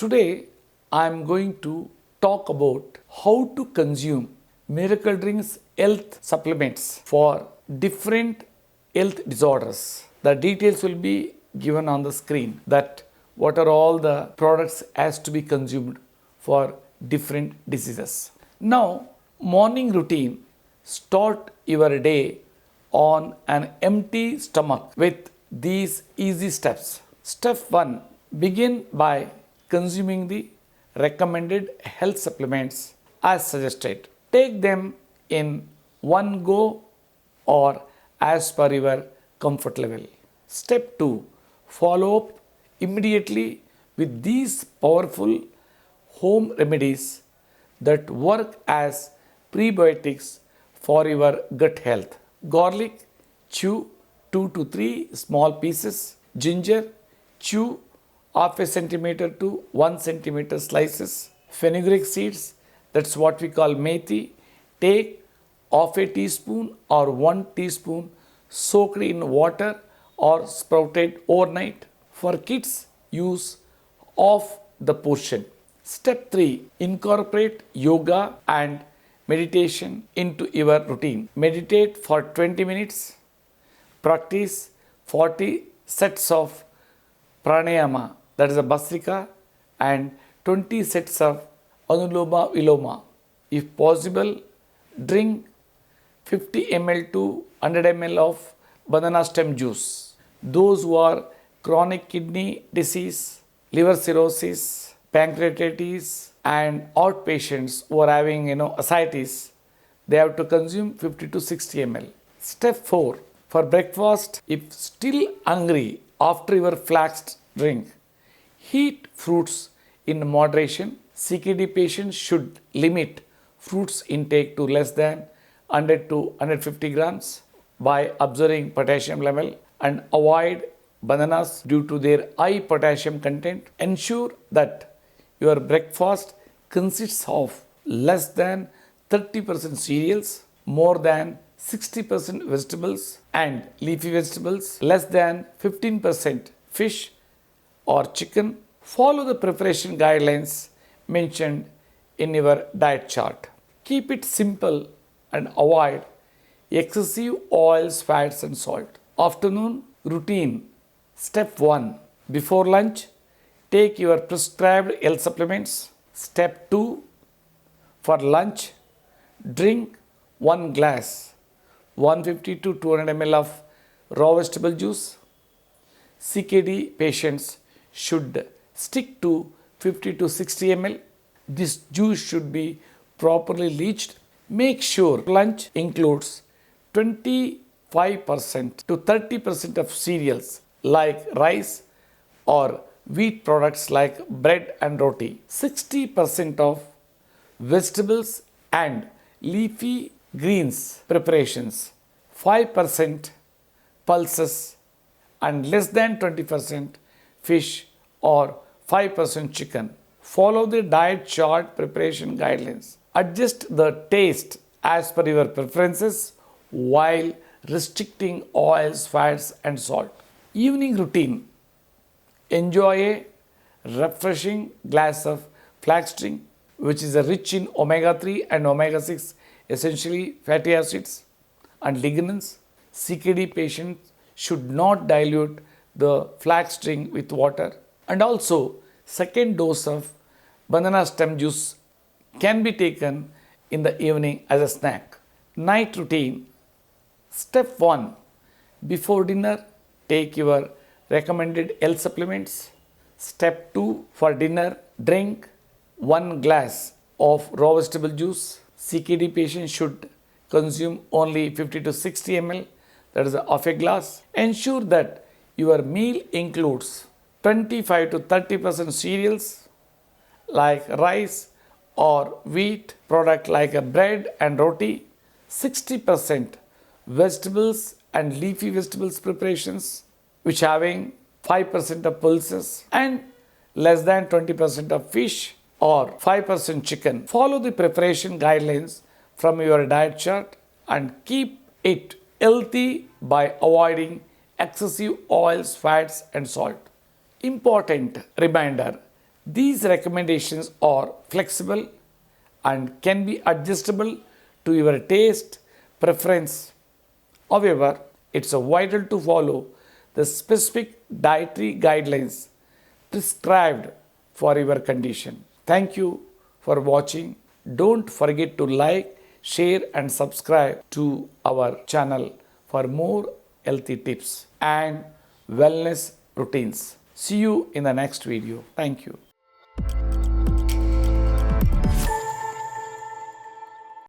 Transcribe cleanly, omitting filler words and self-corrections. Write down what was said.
Today I am going to talk about how to consume Miracle Drinks health supplements for different health disorders. The details will be given on the screen that what are all the products has to be consumed for different diseases. Now, morning routine, start your day on an empty stomach with these easy steps. Step 1, begin by consuming the recommended health supplements as suggested. Take them in one go or as per your comfort level. Step 2, follow up immediately with these powerful home remedies that work as prebiotics for your gut health. Garlic, chew 2 to 3 small pieces. Ginger, chew half a centimeter to 1 centimeter slices. Fenugreek seeds, that's what we call methi, take half a teaspoon or 1 teaspoon soaked in water or sprouted overnight. For kids, use half the portion. Step 3, incorporate yoga and meditation into your routine. Meditate for 20 minutes. Practice 40 sets of pranayama, that is a Bhastrika, and 20 sets of Anuloma Viloma. If possible, drink 50 ml to 100 ml of banana stem juice. Those who are chronic kidney disease, liver cirrhosis, pancreatitis, and heart patients who are having ascites, they have to consume 50 to 60 ml. Step 4, for breakfast, if still hungry after your flask drink, eat fruits in moderation. CKD patients should limit fruits intake to less than 100 to 150 grams by observing potassium level, and avoid bananas due to their high potassium content. Ensure that your breakfast consists of less than 30% cereals, more than 60% vegetables and leafy vegetables, less than 15% fish or chicken. Follow the preparation guidelines mentioned in your diet chart. Keep it simple and avoid excessive oils, fats and salt. Afternoon routine. Step 1, before lunch, take your prescribed health supplements. Step 2, for lunch, drink 1 glass 150 to 200 ml of raw vegetable juice. CKD patients should stick to 50 to 60 ml. This juice should be properly leached. Make sure lunch includes 25% to 30% of cereals like rice or wheat products like bread and roti, 60% of vegetables and leafy greens preparations, 5% pulses and less than 20% fish or 5% chicken. Follow the diet chart preparation guidelines. Adjust the taste as per your preferences while restricting oils, fats and salt. Evening routine. Enjoy a refreshing glass of flax drink, which is rich in omega-3 and omega-6 essentially fatty acids and lignans. CKD patients should not dilute the flax drink with water. And also, second dose of banana stem juice can be taken in the evening as a snack. Night routine. Step 1, before dinner, take your recommended health supplements. Step 2, for dinner, drink 1 glass of raw vegetable juice. CKD patients should consume only 50 to 60 ml, that is half a glass. Ensure that your meal includes 25 to 30% cereals like rice or wheat product like a bread and roti, 60% vegetables and leafy vegetables preparations which having 5% of pulses and less than 20% of fish or 5% chicken. Follow the preparation guidelines from your diet chart and keep it healthy by avoiding excessive oils, fats and salt. Important reminder, These recommendations are flexible and can be adjustable to your taste, preference. However, it's vital to follow the specific dietary guidelines prescribed for your condition. Thank you for watching. Don't forget to like, share and subscribe to our channel for more healthy tips and wellness routines. See you in the next video. Thank you.